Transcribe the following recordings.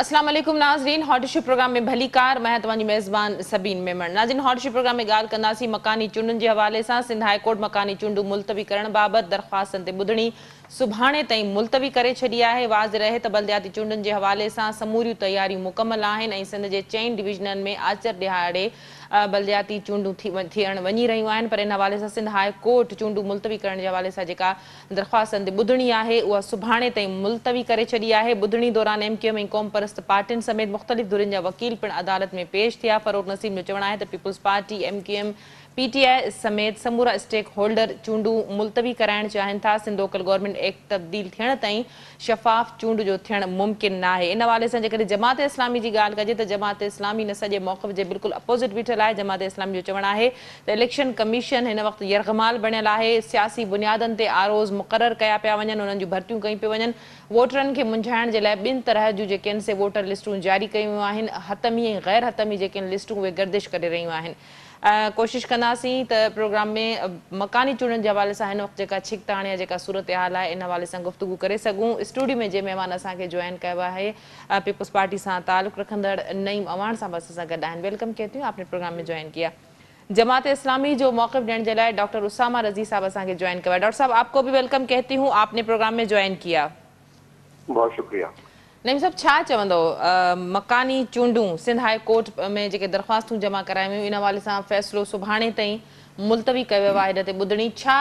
अस्सलाम वालेकुम नाज़रीन, हॉट इशू प्रोग्राम में भली कार। मैं तव्हांजी मेज़बान सबीन मेमण। नाज़रीन, हॉट इशू प्रोग्राम में ॻाल्हि कंदासीं मकानी चूंडुनि जे हवाले सां। सिंध हाई कोर्ट मकानी चूंडूं मुलतवी करण बाबति दरख़्वास्तनि ते ॿुधणी सुभाणे ताईं मुलतवी करे छॾी आहे। वाज़ रहे त बलदियाती चूंडुनि जे हवाले सां समूरियूं तयारियूं मुकमल आहिनि ऐं सिंध जे 4 डिवीज़ननि में आचर ॾिहाड़े बलदियाती चूंडूं थियण वञी रहियूं आहिनि। पर इन हवाले सां सिंध हाई कोर्ट चूंडूं मुलतवी करण जे हवाले सां जेका दरख़्वास्तनि ते ॿुधणी आहे उहा सुभाणे ताईं मुलतवी करे छॾी आहे। ॿुधणी दौरान MQM ऐं क़ौम परस्त पार्टियुनि समेत मुख़्तलिफ़ धुरियुनि जा वकील पिणु अदालत में पेश थिया। फ़रोग़ नसीम जो चवणु आहे त पीपुल्स पार्टी, MQM, PTI समेत समूरा स्टेक होल्डर चूंडूं मुलतवी कराइणु चाहिनि था। सिंध लोकल गवर्नमेंट एक्ट तब्दील थियण ताईं शफ़ाफ़ चूंड जो थियणु मुमकिन न आहे। इन हवाले सां जेकॾहिं जमात इस्लामी जी ॻाल्हि कजे त जमात इस्लामी न सॼे मौक़िफ़ जे बिल्कुलु अपोज़िट बीठल आहे। जमात इस्लामी जो चवणु आहे त इलेक्शन कमीशन हिन वक़्तु यरग़माल बणियल आहे। सियासी बुनियादनि ते आरोज़ मुक़ररु कया पिया वञनि, उन्हनि जूं भर्तियूं कयूं पियूं वञनि। वोटरनि खे मुंझाइण जे लाइ 2 तरह जूं जेके आहिनि से वोटर लिस्टूं जारी कयूं आहिनि। हतमी ऐं ग़ैर हतमी जेके आहिनि लिस्टूं उहे गर्दिश करे रहियूं आहिनि। कोशिशि कंदासीं त प्रोग्राम में मकानी चूंडुनि जे हवाले सां हिन वक़्तु जेका छिकताणी आहे, जेका सूरत हाल आहे, इन हवाले सां गुफ़्तगू करे सघूं। स्टूडियो में जे महिमान असांखे जॉइन कयो आहे पीपुल्स पार्टी सां ताल्लुक़ रखंदड़ नईम अवान साहब असां सां गॾु आहिनि। वेलकम कहती हूँ, आपने प्रोग्राम में ज्वाइन किया। जमात इस्लामी जो मौक़िफ़ ॾियण जे लाइ डॉक्टर उसामा रज़ी साहब असांखे ज्वाइन कयो है। डॉक्टर साहब, आपको भी वेलकम कहती हूँ, आपने प्रोग्राम में ज्वाइन किया। बहुत शुक्रिया। नईम साहब, छा चवंदो मकानी चूंडूं सिंध हाई कोर्ट में जेके दरख़्वास्तूं जमा करायूं इन हवाले सां फ़ैसिलो सुभाणे ताईं मुलतवी कयो वियो आहे। हिन ते ॿुधणी छा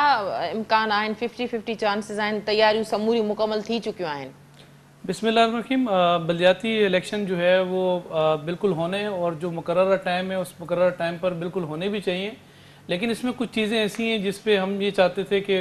इम्कान आहिनि? 50-50 चांसिस आहिनि? तयारियूं समूरियूं मुकमल थी चुकियूं आहिनि? बिस्मिल्लाहिर्रहमानिर्रहीम। बलदियाती इलेक्शन जो है वो बिल्कुल होने और जो मुकर्रर टाइम है उस मुकर्रर टाइम पर बिल्कुल होने भी चाहिए। लेकिन इसमें कुछ चीज़ें ऐसी हैं जिस पे हम ये चाहते थे कि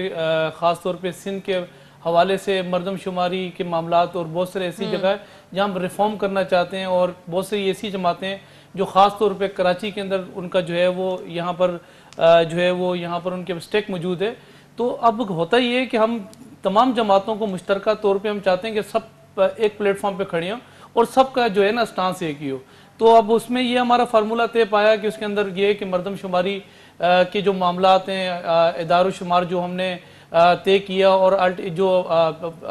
ख़ास तौर पे सिंध के हवाले से मरदमशुमारी के मामलात और बहुत सारे ऐसी जगह जहाँ हम रिफॉर्म करना चाहते हैं और बहुत सारी ऐसी जमातें हैं जो ख़ास तौर पे कराची के अंदर उनका जो है वो यहाँ पर जो है वो यहाँ पर उनके स्टेक मौजूद है। तो अब होता ये है कि हम तमाम जमातों को मुश्तरका तौर पे हम चाहते हैं कि सब एक प्लेटफॉर्म पे खड़े हों और सबका जो है ना स्टांस एक ही हो। तो अब उसमें ये हमारा फार्मूला तय पाया कि उसके अंदर ये है कि मरदमशुमारी के जो मामलात हैं, इदारो-शुमार जो हमने तय किया और जो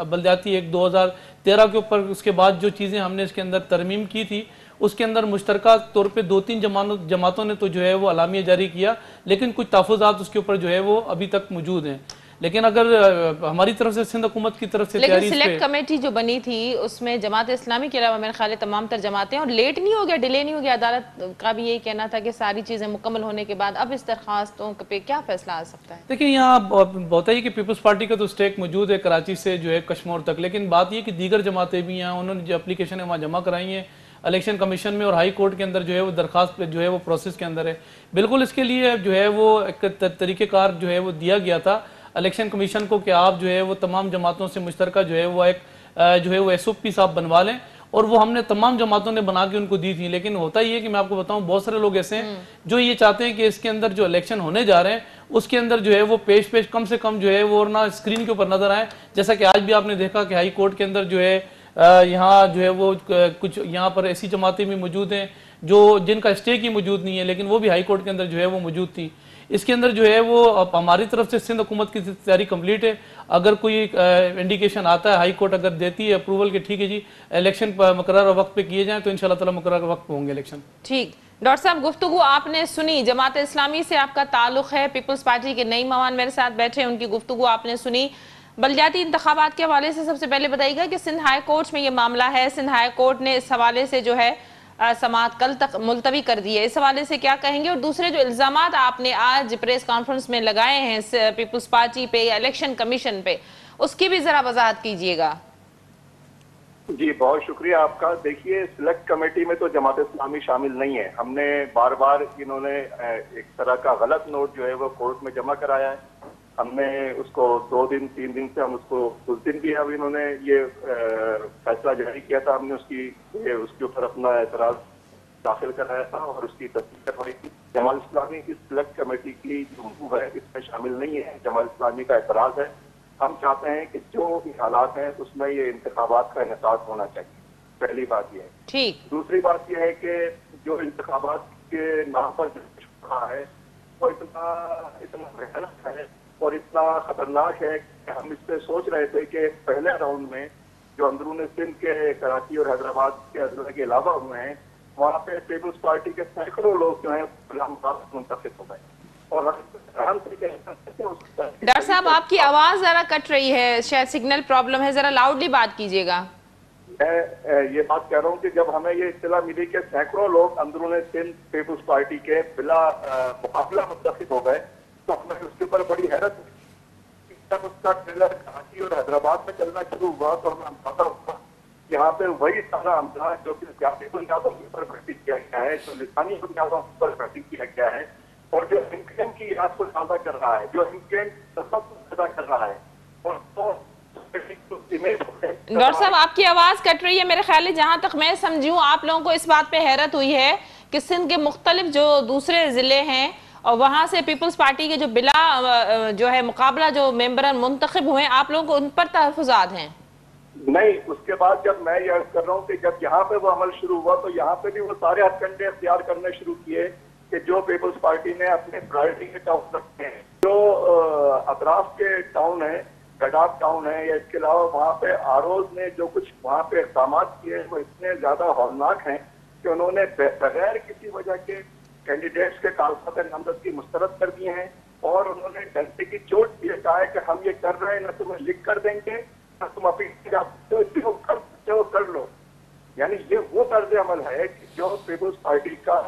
बलदियाती एक्ट 2013 के ऊपर उसके बाद जो चीज़ें हमने इसके अंदर तरमीम की थी उसके अंदर मुश्तरका तौर पे 2-3 जमातों ने तो जो है वो अलामिया जारी किया, लेकिन कुछ तहफ़्फ़ुज़ात उसके ऊपर जो है वो अभी तक मौजूद हैं। लेकिन अगर हमारी तरफ से सिंध हुकूमत की तरफ से लेकिन सिलेक्ट कमेटी जो बनी थी उसमें जमात इस्लामी के अलावा मेरे ख्याल है तमाम तर जमातें, और लेट नहीं हो गया, डिले नहीं हो गया? अदालत का भी यही कहना था कि सारी चीज़ें मुकम्मल होने के बाद अब इस दरख्वास्तों पे क्या फैसला आ सकता है? देखिए, यहाँ होता है कि पीपल्स पार्टी का तो स्टेक मौजूद है कराची से जो है कश्मीर तक, लेकिन बात यह कि दीगर जमातें भी हैं, उन्होंने जो एप्लीकेशन है वहाँ जमा कराई हैं इलेक्शन कमीशन में और हाई कोर्ट के अंदर जो है वो दरखास्त जो है वो प्रोसेस के अंदर है। बिल्कुल इसके लिए जो है वो एक तरीक़ेकार जो है वो दिया गया था इलेक्शन कमीशन को कि आप जो है वो तमाम जमातों से मुश्तरका जो है वो एक जो है वो SOP साहब बनवा लें, और वो हमने तमाम जमातों ने बना के उनको दी थी। लेकिन होता ही है कि मैं आपको बताऊं, बहुत सारे लोग ऐसे हैं जो ये चाहते हैं कि इसके अंदर जो इलेक्शन होने जा रहे हैं उसके अंदर जो है वो पेश कम से कम जो है वो ना स्क्रीन के ऊपर नजर आए। जैसा कि आज भी आपने देखा कि हाई कोर्ट के अंदर जो है यहाँ जो है वो कुछ यहाँ पर ऐसी जमातें भी मौजूद हैं जो जिनका स्टेक ही मौजूद नहीं है, लेकिन वो भी हाई कोर्ट के अंदर जो है वो मौजूद थी। इसके अंदर जो है वो हमारी तरफ से सिंध हुकूमत की तैयारी कंप्लीट है। अगर कोई इंडिकेशन आता है, हाई कोर्ट अगर देती है अप्रूवल के ठीक है जी इलेक्शन मुकर्रर वक्त पे किए जाएं, तो इंशाल्लाह ताला मुकर्रर वक्त पे होंगे इलेक्शन। ठीक। डॉक्टर साहब, गुफ्तगू आपने सुनी, जमात इस्लामी से आपका ताल्लुक है, पीपल्स पार्टी के नई मवान मेरे साथ बैठे, उनकी गुफ्तगू आपने सुनी। बलदियाती इंतखाबात के हवाले से सबसे पहले बताइएगा कि सिंध हाई कोर्ट में ये मामला है, सिंध हाई कोर्ट ने इस हवाले से जो है समाअत कल तक मुलतवी कर दी है, इस हवाले से क्या कहेंगे? और दूसरे जो इल्जामात आपने आज प्रेस कॉन्फ्रेंस में लगाए हैं पीपल्स पार्टी पे या इलेक्शन कमीशन पे, उसकी भी जरा वजाहत कीजिएगा। जी, बहुत शुक्रिया आपका। देखिए, सिलेक्ट कमेटी में तो जमात इस्लामी शामिल नहीं है। हमने बार बार इन्होंने एक तरह का गलत नोट जो है वो कोर्ट में जमा कराया है। हमने उसको 2-3 दिन से हम उसको उस दिन भी अब इन्होंने ये फैसला जारी किया था, हमने उसके ऊपर अपना एतराज दाखिल कराया था और उसकी तस्दीक करवाई थी। जमात इस्लामी की सिलेक्ट कमेटी की जो है इसमें शामिल नहीं है। जमात इस्लामी का एतराज है। हम चाहते हैं कि जो हालात हैं उसमें ये इंतखाबात का इनेकाद होना चाहिए। पहली बात ये है। ठीक। दूसरी बात यह है कि जो इंतखाबात के नाम पर जो है वो इतना भयानक है और इतना खतरनाक है कि हम इस पे सोच रहे थे कि पहले राउंड में जो अंदरून सिंध के कराची और हैदराबाद के अजला के अलावा हुए हैं, वहाँ पे पीपल्स पार्टी के सैकड़ों लोग जो हैं मुंतखब हो गए। और डॉक्टर साहब आपकी आवाज जरा कट रही है, शायद सिग्नल प्रॉब्लम है, जरा लाउडली बात कीजिएगा। मैं ये बात कह रहा हूँ कि जब हमें ये इत्तला मिली कि सैकड़ों लोग अंदरून सिंध पीपल्स पार्टी के बिला मुकाबला मुंतखब हो गए, तो हमें उसके ऊपर बड़ी हैरत हुई। जब उसका ट्रेलर कराची और हैदराबाद में चलना शुरू हुआ तो हमें अंदाजा हुआ यहाँ पे वही सारा हमला जो कि सियासी बुनियादों के ऊपर भर्ती किया गया है, जो लिसानी बुनियादों पर भर्ती किया गया है, और जो इम्कान की याद को ताज़ा कर रहा है, जो इम्कान सबक को पैदा कर रहा है। और डॉक्टर साहब आपकी आवाज कट रही है। मेरे ख्याल है जहां तक मैं समझी हूँ आप लोगों को इस बात पे हैरत हुई है कि सिंध के मुख्तलिफ जो दूसरे जिले हैं और वहां से पीपल्स पार्टी के जो बिला जो है मुकाबला जो मेंबर मुंतखब हुए, आप लोगों को उन पर तहफ़्फ़ुज़ात हैं? नहीं, उसके बाद जब मैं ये अर्ज कर रहा हूँ कि जब यहाँ पे वो अमल शुरू हुआ तो यहाँ पे भी वो सारे हथकंडे अख्तियार करने शुरू किए कि जो पीपल्स पार्टी ने अपने प्रायोरिटी के टाउन रखे हैं, जो अतराफ के टाउन है, गडाफ टाउन है, या इसके अलावा वहाँ पे आरोज ने जो कुछ वहाँ पे इक़दाम किए वो इतने ज्यादा हौलनाक हैं कि उन्होंने बगैर किसी वजह के कैंडिडेट्स के कागजात नामजदगी मुस्तरद कर दिए हैं, और उन्होंने डंडे की चोट ये कहा है कि हम ये कर रहे हैं, न तुम्हें लिख कर देंगे न तुम अपील कर लो। यानी ये वो तर्ज अमल है कि जो पीपल्स पार्टी का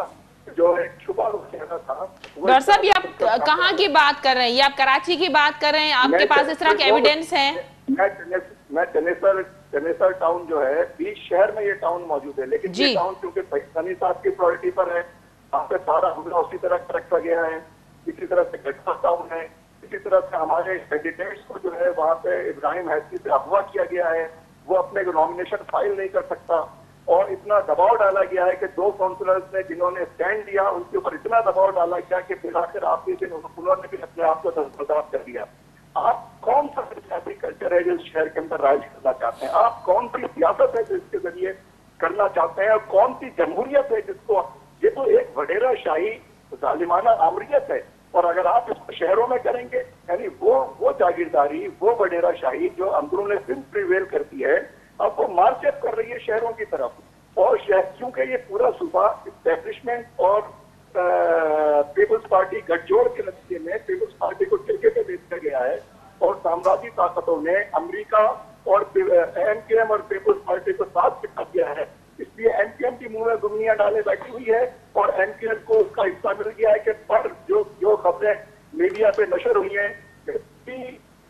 जो एक छुपा चेहरा था। डॉक्टर साहब ये आप कहाँ की बात कर रहे हैं? ये आप कराची की बात कर रहे हैं? आपके पास इस तरह के एविडेंस हैं? मैं टेनेसर टाउन जो है बीच शहर में ये टाउन मौजूद है, लेकिन ये टाउन क्योंकि पाकिस्तानी साहब की प्रायोरिटी पर है, वहाँ पे सारा हमला उसी तरह का रखा गया है। इसी तरह से गड्ढा टाउन है, इसी तरह से हमारे कैंडिडेट्स को जो है वहाँ पे इब्राहिम हैसी से अगवा किया गया है, वो अपने नॉमिनेशन फाइल नहीं कर सकता, और इतना दबाव डाला गया है कि 2 काउंसलर्स ने जिन्होंने स्टैंड लिया उनके ऊपर इतना दबाव डाला गया कि फिर आखिर आखिरी दिन उन्होंने भी अपने आप को दस्तबरदार कर दिया। आप कौन सा सियासी कल्चर है जो इस शहर के अंदर राज करना चाहते हैं? आप कौन सी सियासत है जो इसके जरिए करना चाहते हैं, और कौन सी जमहूरियत है जिसको, ये तो एक वडेरा शाही जालिमाना आमरियत है, और अगर आप इसको शहरों में करेंगे यानी वो जागीरदारी, वो वडेरा शाही जो अंदरून सिंध प्रिवेल करती है, अब वो मार्चअप कर रही है शहरों की तरफ। और क्योंकि ये पूरा सूबा इस्टेब्लिशमेंट और पीपल्स पार्टी गठजोड़ के नतीजे में पीपल्स पार्टी को ठेके पे बेच दिया गया है, और साम्राज्यवादी ताकतों ने अमेरिका और एमकेएम और पीपल्स पार्टी को साथ बिठा दिया है। इसलिए एमकेएम की मुंह में गुमनियां डाले बैठी हुई है, और एमकेएम को उसका हिस्सा मिल गया है कि पर जो खबरें मीडिया पे नशर हुई हैं।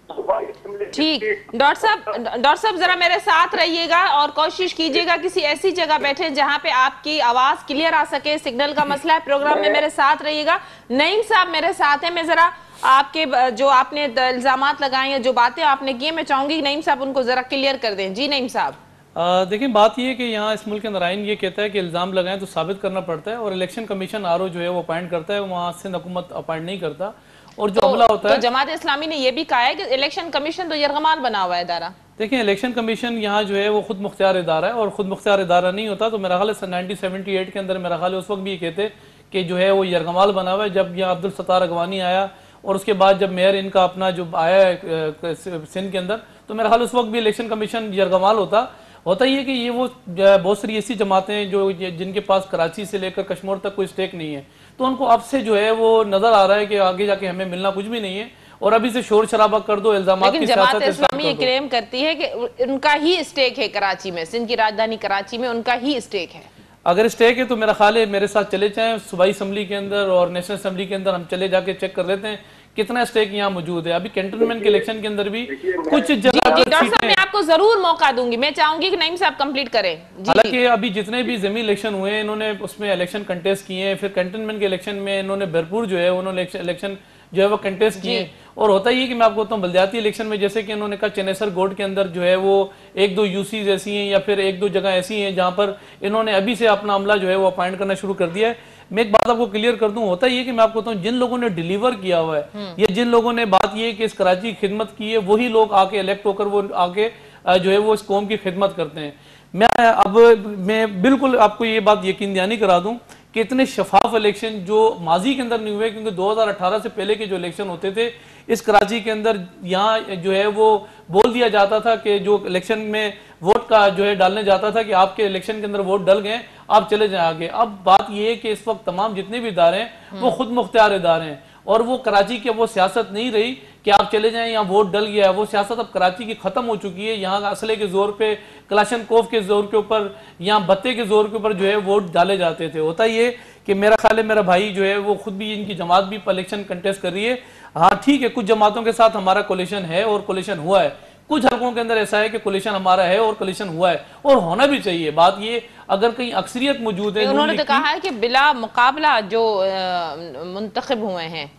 ठीक, डॉक्टर साहब जरा मेरे साथ रहिएगा और कोशिश कीजिएगा किसी ऐसी जगह बैठे जहां पे आपकी आवाज क्लियर आ सके। सिग्नल का मसला है, प्रोग्राम में मेरे साथ रहिएगा। नईम साहब मेरे साथ हैं, मैं जरा आपके जो आपने इल्जामात लगाए हैं, जो बातें आपने की, मैं चाहूंगी नईम साहब उनको जरा क्लियर कर दें। जी नईम साहब। देखिए बात ये है कि यहाँ इस मुल्क के अंदर आइन ये कहता है कि इल्ज़ाम लगाएं तो साबित करना पड़ता है, और इलेक्शन कमीशन आरओ जो है वो अपॉइंट करता है, वहाँ सिंध हुकूमत अपॉइंट नहीं करता। और जो हमला होता है, जमात इस्लामी ने ये भी कहा है कि इलेक्शन कमीशन तो यरगमाल बना हुआ है इदारा। देखिए इलेक्शन कमीशन यहाँ जो है वो खुद मुख्तियार इदारा है, और खुद मुख्तियार इदारा नहीं होता तो मेरा ख्याल है 1978 के अंदर मेरा ख्याल है उस वक्त भी ये कहते कि जो है वो यरगमाल बना हुआ है। जब यहाँ अब्दुल सत्तार अगवानी आया और उसके बाद जब मेयर इनका अपना जो आया है सिंध के अंदर, तो मेरा ख्याल उस वक्त भी इलेक्शन कमीशन यरगमाल होता ही है कि ये वो बहुत सारी ऐसी जमातें जो जिनके पास कराची से लेकर कश्मीर तक कोई स्टेक नहीं है, तो उनको अब से जो है वो नजर आ रहा है कि आगे जाके हमें मिलना कुछ भी नहीं है, और अभी से शोर शराबा कर दो, इल्जामात की जमात इस्लामी ये क्लेम करती है कि उनका ही स्टेक है कराची में, सिंध की राजधानी कराची में उनका ही स्टेक है। अगर स्टेक है तो मेरा ख्याल है मेरे साथ चले जाएं सूबाई असम्बली के अंदर और नेशनल असम्बली के अंदर, हम चले जाके चेक कर लेते हैं कितना स्टेक यहाँ मौजूद है। अभी कैंटनमेंट के इलेक्शन के अंदर भी कुछ जगह डॉक्टर साहब मैं आपको जरूर मौका दूंगी, मैं चाहूंगी कि नईम साहब कंप्लीट करें। हालांकि अभी जितने भी ज़मीनी इलेक्शन हुए इन्होंने उसमें इलेक्शन कंटेस्ट किए हैं, फिर कैंटनमेंट के इलेक्शन में इन्होंने भरपूर जो है उन्होंने इलेक्शन जो है वो कंटेस्ट किए। और होता ही है कि मैं आपको बताऊं बल्दियाती इलेक्शन में जैसे कि इन्होंने कहा चेनेसर गोड के अंदर जो है वो 1-2 यूसीज ऐसी हैं या फिर 1-2 जगह ऐसी हैं जहां पर इन्होंने अभी से अपना अमला जो है वो अपॉइंट करना शुरू कर दिया है। मैं एक बात आपको क्लियर कर दूं, होता ही है कि मैं आपको बताऊं जिन लोगों ने डिलीवर किया हुआ है या जिन लोगों ने बात ये कि इस कराची की खिदमत की है, वही लोग आके इलेक्ट होकर वो आके जो है वो इस कौम की खिदमत करते हैं। मैं बिल्कुल आपको ये बात यकीन दहानी करा दूं कि इतने शफाफ इलेक्शन जो माजी के अंदर नहीं हुए, क्योंकि 2018 से पहले के जो इलेक्शन होते थे इस कराची के अंदर, यहाँ जो है वो बोल दिया जाता था कि जो इलेक्शन में वोट का जो है डालने जाता था कि आपके इलेक्शन के अंदर वोट डल गए, आप चले जाए आगे। अब बात यह है कि इस वक्त तमाम जितने भी इदारे हैं वो खुद मुख्तियार इदारे हैं, और वो कराची की वो सियासत नहीं रही कि आप चले जाएं यहाँ वोट डल गया है। वो सियासत अब कराची की खत्म हो चुकी है। यहाँ असले के जोर पे, कलाशनकोव के जोर के ऊपर, यहाँ बत्ते के जोर के ऊपर जो है वोट डाले जाते थे। होता ये कि मेरा ख्याल है मेरा भाई जो है वो खुद भी, इनकी जमात भी इलेक्शन कंटेस्ट कर रही है। हाँ ठीक है, कुछ जमातों के साथ हमारा कोलिशन है और कोलिशन हुआ है, कुछ हलकों के अंदर ऐसा है कि कोलिशन हमारा है और कोलिशन हुआ है और होना भी चाहिए। बात ये, अगर कहीं अक्सरियत मौजूद है, उन्होंने तो कहा है कि बिला मुकाबला जो मुंतखब हुए हैं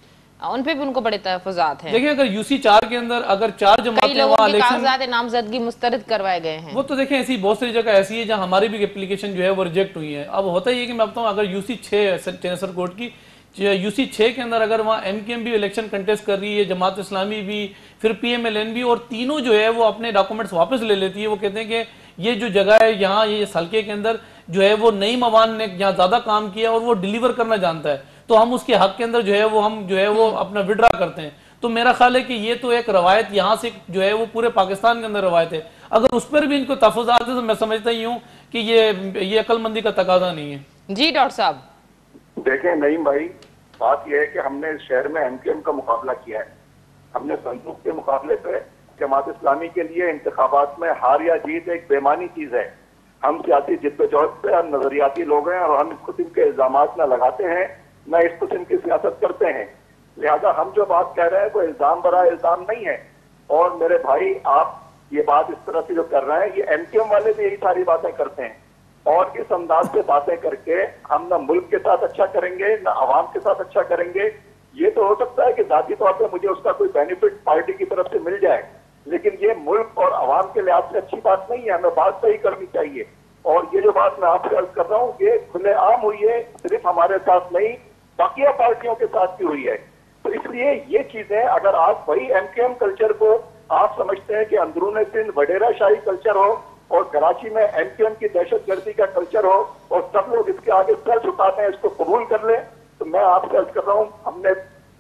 उन पे भी उनको बड़े तहफ़्फ़ुज़ात हैं। देखिए, अगर यूसी 4 के अंदर अगर 4 जमातें वहाँ इलेक्शन नामजदगी मुस्तरद करवाए गए हैं, वो तो देखें ऐसी बहुत सारी जगह ऐसी है जहाँ हमारी भी एप्लीकेशन जो है वो रिजेक्ट हुई है। अब होता ही है कि मैं बताऊँ, अगर यूसी 6 टेनेसर कोर्ट की यूसी 6 के अंदर अगर वहाँ एमकेएम भी इलेक्शन कंटेस्ट कर रही है, जमात इस्लामी भी, फिर पीएमएलएन भी, और तीनों जो है वो अपने डॉक्यूमेंट्स वापस ले लेती है। वो कहते हैं कि ये जो जगह है यहाँ, ये हल्के के अंदर जो है वो नईम अवान ने यहाँ ज्यादा काम किया और वो डिलीवर करना जानता है, तो हम उसके हक के अंदर जो है वो हम जो है वो अपना विड्रा करते हैं। तो मेरा ख्याल है कि ये तो एक रवायत यहाँ से जो है वो पूरे पाकिस्तान के अंदर रवायत है। अगर उस पर भी इनको तहफ़्फ़ुज़ात है तो मैं समझता ही हूँ कि ये अक्लमंदी का तकाजा नहीं है। जी डॉक्टर साहब। देखें नईम भाई, बात यह है कि हमने इस शहर में एमकेएम का मुकाबला किया है। हमने संदूक के मुकाबले पे जमात इस्लामी के लिए इंतखाबात में हार या जीत एक बेमानी चीज है। हम सियासी जिद्दोजहद पे हम नजरियाती लोग हैं और हम इस किस्म के इल्जाम न लगाते हैं, न इस किस्म की सियासत करते हैं। लिहाजा हम जो बात कह रहे हैं वो इल्जाम बरा इल्जाम नहीं है। और मेरे भाई, आप ये बात इस तरह से जो कर रहे हैं, ये एमकेएम वाले भी यही सारी बातें करते हैं, और इस अंदाज से बातें करके हम ना मुल्क के साथ अच्छा करेंगे, ना आवाम के साथ अच्छा करेंगे। ये तो हो सकता है कि जाती तौर पे मुझे उसका कोई बेनिफिट पार्टी की तरफ से मिल जाए, लेकिन ये मुल्क और आवाम के लिहाज से अच्छी बात नहीं है। हमें बात सही करनी चाहिए। और ये जो बात मैं आपसे अर्ज कर रहा हूँ, ये खुलेआम हुई है, सिर्फ हमारे साथ नहीं, बाकी पार्टियों के साथ भी हुई है। तो इसलिए ये चीजें, अगर आप वही एमकेएम कल्चर को आप समझते हैं कि अंदरून सिंध वडेरा शाही कल्चर हो और कराची में एमकेएम की दहशतगर्दी का कल्चर हो और सब लोग इसके आगे सर झुकाते हैं, इसको कबूल कर ले, तो मैं आपसे अर्ज कर रहा हूँ, हमने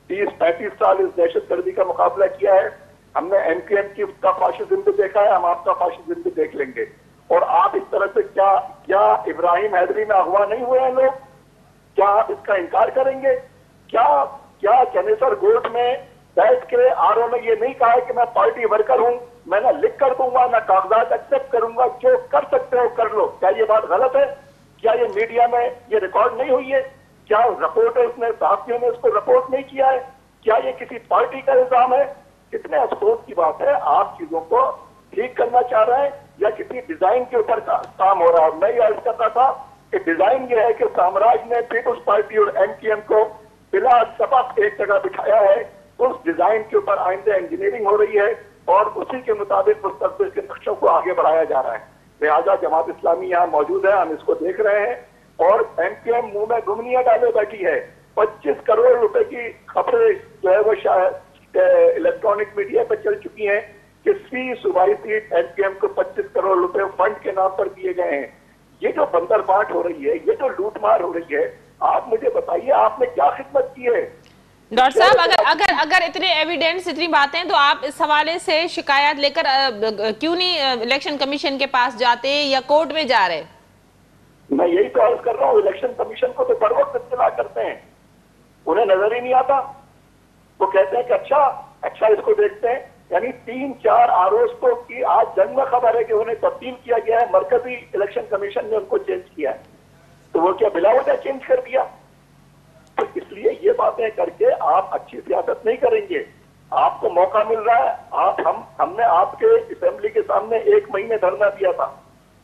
30-35 साल इस दहशतगर्दी का मुकाबला किया है। हमने एमकेएम की का फाशिज्म भी देखा है, हम आपका फाशिज्म भी देख लेंगे। और आप इस तरह से क्या इब्राहिम हैदरी में अगवा नहीं हुए हैं लोग? क्या आप इसका इनकार करेंगे? क्या टेनेसर कोर्ट में बैठ के आरओ ने ये नहीं कहा है कि मैं पार्टी वर्कर हूं, मैं ना लिख कर दूंगा ना कागजात एक्सेप्ट करूंगा, जो कर सकते हो कर लो? क्या ये बात गलत है? क्या ये मीडिया में ये रिकॉर्ड नहीं हुई है? क्या रिपोर्टर्स ने, साथियों ने इसको रिपोर्ट नहीं किया है? क्या ये किसी पार्टी का इल्जाम है? कितने अफसोस की बात है, आप चीजों को ठीक करना चाह रहे हैं या किसी डिजाइन के ऊपर काम हो रहा है। मैं ये अर्ज करता था कि डिजाइन ये है कि साम्राज्य ने पीपुल्स पार्टी और एमकेएम को बिला सबक एक जगह बिठाया है, उस डिजाइन के ऊपर आइंदा इंजीनियरिंग हो रही है और उसी के मुताबिक मुस्तकबिल के नक्शों को आगे बढ़ाया जा रहा है। लिहाजा जमात इस्लामी यहाँ मौजूद है, हम इसको देख रहे हैं और एमकेएम मुंह में गुमनियां डाले बैठी है। 25 करोड़ रुपए की खबरें जो है वो शायद इलेक्ट्रॉनिक मीडिया पर चल चुकी हैं कि सूबाई सीट एमकेएम को 25 करोड़ रुपए फंड के नाम पर दिए गए हैं। ये जो बंदरबाट हो रही है, ये जो लूटमार हो रही है, आप मुझे बताइए आपने क्या खिदमत की है? डॉक्टर साहब, अगर इतने एविडेंस, इतनी बातें, तो आप इस हवाले से शिकायत लेकर क्यों नहीं इलेक्शन कमीशन के पास जाते या कोर्ट में जा रहे? मैं यही तो अर्ज कर रहा हूँ, इलेक्शन कमीशन को तो बर वक्त इत्तला करते हैं, उन्हें नजर ही नहीं आता। वो कहते हैं कि अच्छा इसको देखते हैं। यानी 3-4 आरोपों की आज जंग में खबर है कि उन्हें तब्दील किया गया है, मरकजी इलेक्शन कमीशन ने उनको चेंज किया है, तो वो क्या बिला वजह चेंज कर दिया? तो इसलिए ये बातें करके आप अच्छी सियासत नहीं करेंगे। आपको मौका मिल रहा है, हमने आपके असेंबली के सामने 1 महीने धरना दिया था,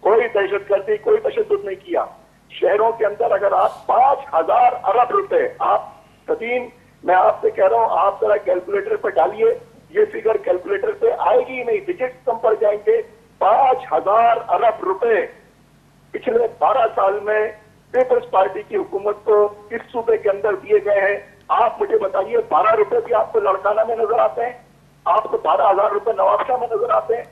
कोई दहशतगर्दी, कोई तशद्दुद नहीं किया। शहरों के अंदर अगर आप 5000 अरब रुपए, आप सदीन, मैं आपसे कह रहा हूं, आप जरा कैलकुलेटर पर डालिए, ये फिगर कैलकुलेटर पे आएगी ही नहीं, डिजिट कम पड़ जाएंगे। 5000 अरब रुपए पिछले 12 साल में पीपल्स पार्टी की हुकूमत को इस सूबे के अंदर दिए गए हैं। आप मुझे बताइए, 12 रुपए भी आपको लड़काना में नजर आते हैं? आपको 12,000 रुपए नवाबशाह में नजर आते हैं?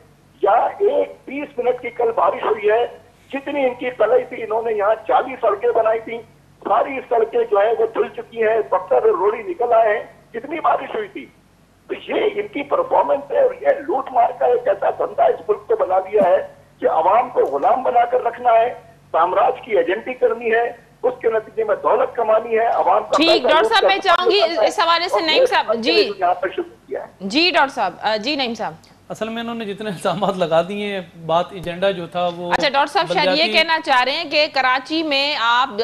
या एक 20 मिनट की कल बारिश हुई है, जितनी इनकी तलई थी, इन्होंने यहाँ 40 सड़कें बनाई थी, सारी सड़कें जो है वो धुल चुकी हैं, पत्थर और रोड़ी निकल आए हैं, कितनी बारिश हुई थी। तो ये इनकी परफॉर्मेंस है और ये लूट मार का एक ऐसा धंधा इस मुल्क को बना दिया है कि आवाम को गुलाम बनाकर रखना है, साम्राज्य की एजेंटी करनी है, उसके नतीजे में दौलत कमानी है, आवाम का। ठीक, डॉक्टर साहब मैं चाहूंगी इस हवाले से नईम साहब जी, यहाँ पर शुरू किया है जी डॉक्टर साहब, जी नईम साहब। असल में इन्होंने जितने इल्जामात लगा दिए हैं, बात एजेंडा जो था वो, अच्छा डॉक्टर साहब शायद ये कहना चाह रहे हैं कि कराची में आप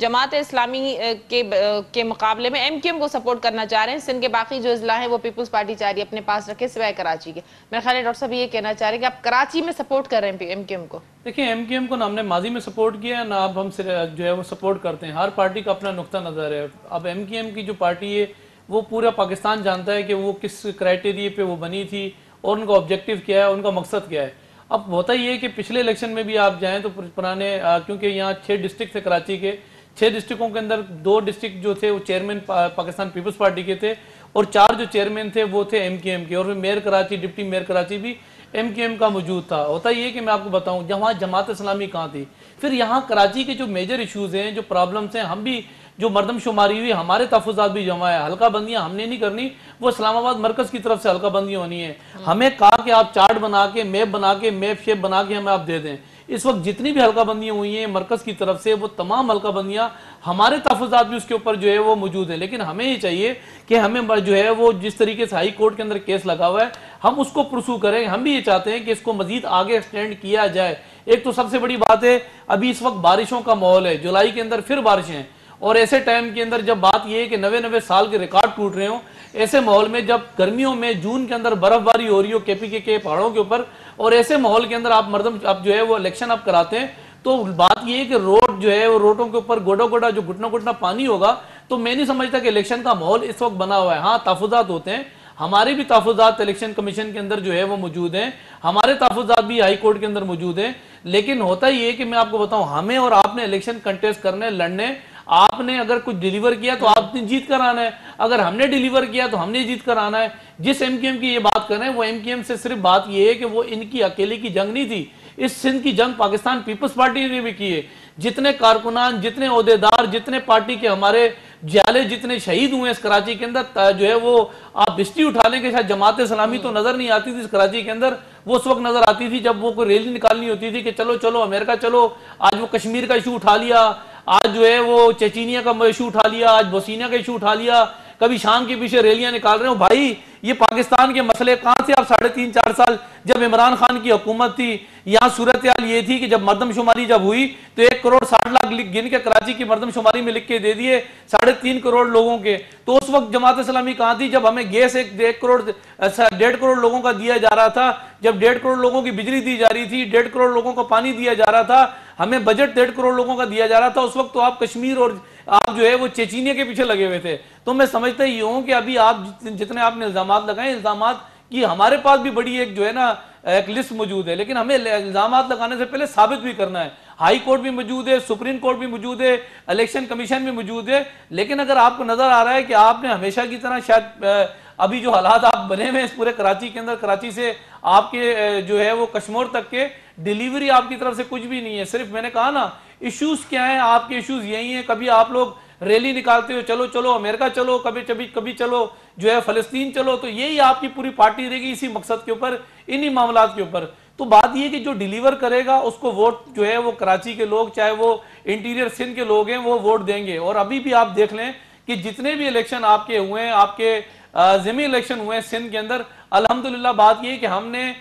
जमात इस्लामी के मुकाबले में एमक्यूएम को सपोर्ट करना चाह रहे हैं, सिंध के बाकी जो अजला हैं वो पीपल्स पार्टी चाह रही है अपने पास रखे सिवाय कराची के। मेरे ख्याल है डॉक्टर साहब ये कहना चाह रहे हैं कि आप कराची में सपोर्ट कर रहे हैं एमक्यूएम को। देखिए एमक्यूएम को ना हमने माजी में सपोर्ट किया है, ना अब हम जो है वो सपोर्ट करते हैं। हर पार्टी का अपना नुक्ता नज़र है। अब एमक्यूएम की जो पार्टी है वो पूरा पाकिस्तान जानता है कि वो किस क्राइटेरिया पे वो बनी थी और उनका ऑब्जेक्टिव क्या है, उनका मकसद क्या है। अब होता ही है कि पिछले इलेक्शन में भी आप जाएं तो पुराने, क्योंकि यहाँ 6 डिस्ट्रिक्ट थे कराची के, 6 डिस्ट्रिक्टों के अंदर 2 डिस्ट्रिक्ट जो थे वो चेयरमैन पाकिस्तान पीपल्स पार्टी के थे और 4 जो चेयरमैन थे वो थे एमक्यूएम के, और फिर mayor Karachi, deputy mayor Karachi भी एमक्यूएम का मौजूद था। होता ये कि मैं आपको बताऊं, जहाँ जमात इस्लामी कहाँ थी, फिर यहाँ कराची के जो मेजर इशूज़ हैं, जो प्रॉब्लम्स हैं, हम भी जो मरदमशुमारी हुई, हमारे तहफ़्फ़ुज़ात भी जमा है। हल्का बंदियाँ हमने नहीं करनी, वो इस्लामाबाद मरकज़ की तरफ से हल्का बंदी होनी है। हमें कहा कि आप चार्ट बना के, मैप शेप बना के हमें आप दे दें। इस वक्त जितनी भी हल्का बंदियाँ हुई हैं मरकज़ की तरफ से, वो तमाम हल्का बंदियाँ, हमारे तहफ़्फ़ुज़ात भी उसके ऊपर जो है वो मौजूद है। लेकिन हमें ये चाहिए कि हमें जो है वो जिस तरीके से हाई कोर्ट के अंदर केस लगा हुआ है, हम उसको परसू करें। हम भी ये चाहते हैं कि इसको मजीद आगे एक्सटेंड किया जाए। एक तो सबसे बड़ी बात है, अभी इस वक्त बारिशों का माहौल है, जुलाई के अंदर फिर बारिशें हैं, और ऐसे टाइम के अंदर जब बात यह है कि 90 साल के रिकॉर्ड टूट रहे हो, ऐसे माहौल में जब गर्मियों में जून के अंदर बर्फबारी हो रही हो केपीके के पहाड़ों के ऊपर, और ऐसे माहौल के अंदर आप जो है वो इलेक्शन आप कराते हैं, तो बात यह है कि रोड जो है वो रोडों के ऊपर गोडा गोडा जो घुटना घुटना पानी होगा, तो मैं नहीं समझता कि इलेक्शन का माहौल इस वक्त बना हुआ है। हाँ, तहफ़्फ़ुज़ात होते हैं, हमारे भी तहफ़्फ़ुज़ात इलेक्शन कमीशन के अंदर जो है वो मौजूद हैं, हमारे तहफ़्फ़ुज़ात भी हाई कोर्ट के अंदर मौजूद हैं। लेकिन होता ये है कि मैं आपको बताऊं, हमें और आपने इलेक्शन कंटेस्ट करने, लड़ने, आपने अगर कुछ डिलीवर किया तो आपने जीत कर आना है, अगर हमने डिलीवर किया तो हमने जीत कर आना है। जिस एमक्यूएम की ये बात कर रहे हैं, वो एमक्यूएम से सिर्फ बात ये है कि वो इनकी अकेले की जंग नहीं थी, इस सिंध की जंग पाकिस्तान पीपल्स पार्टी ने भी की है। जितने कारकुनान, जितने ओहदेदार, जितने पार्टी के हमारे जाले, जितने शहीद हुए इस कराची के अंदर, जो है वो आप हिस्ट्री उठा लें कि शायद जमात इस्लामी तो नजर नहीं आती थी इस कराची के अंदर, वो उस वक्त नजर आती थी जब वो कोई रैली निकालनी होती थी कि चलो चलो अमेरिका चलो। आज वो कश्मीर का इशू उठा लिया, आज जो है वो चेचीनिया का इशू उठा लिया, आज बोस्निया का इशू उठा लिया, कभी शाम के पीछे रैलियां निकाल रहे हो। भाई ये पाकिस्तान के मसले कहां से आप 3.5-4 साल जब इमरान खान की हुकूमत थी, यहाँ सूरत हाल ये थी कि जब मरदमशुमारी जब हुई तो 1,60,00,000 गिन के कराची की मरदमशुमारी में लिख के दे दिए 3.5 करोड़ लोगों के। तो उस वक्त जमात इस्लामी कहां थी जब हमें गैस 1.5 करोड़ लोगों का दिया जा रहा था, जब 1.5 करोड़ लोगों की बिजली दी जा रही थी, 1.5 करोड़ लोगों को पानी दिया जा रहा था, हमें बजट 1.5 करोड़ लोगों का दिया जा रहा था। उस वक्त तो आप कश्मीर और आप जो है वो चेचीनिया के पीछे लगे हुए थे। तो मैं समझता ही हूं कि अभी आप जितने आपने इल्जामात लगाए, इल्जामात की हमारे पास भी बड़ी एक जो है ना एक लिस्ट मौजूद है, लेकिन हमें इल्जामात लगाने से पहले साबित भी करना है। हाई कोर्ट भी मौजूद है, सुप्रीम कोर्ट भी मौजूद है, इलेक्शन कमीशन भी मौजूद है। लेकिन अगर आपको नजर आ रहा है कि आपने हमेशा की तरह शायद अभी जो हालात आप बने हुए इस पूरे कराची के अंदर, कराची से आपके जो है वो कश्मीर तक के डिलीवरी आपकी तरफ से कुछ भी नहीं है। सिर्फ मैंने कहा ना इश्यूज क्या है, आपके इश्यूज यही हैं। कभी आप लोग रैली निकालते हो, चलो चलो अमेरिका चलो, कभी चलो जो है फलस्तीन चलो, तो यही आपकी पूरी पार्टी रहेगी इसी मकसद के ऊपर, इन्हीं मामलात के ऊपर। तो बात ये कि जो डिलीवर करेगा उसको वोट जो है वो कराची के लोग, चाहे वो इंटीरियर सिंध के लोग हैं, वो वोट देंगे। और अभी भी आप देख लें कि जितने भी इलेक्शन आपके हुए हैं, आपके ज़मीनी इलेक्शन हुए हैं सिंध के अंदर, अल्हम्दुलिल्लाह बात ये कि हमने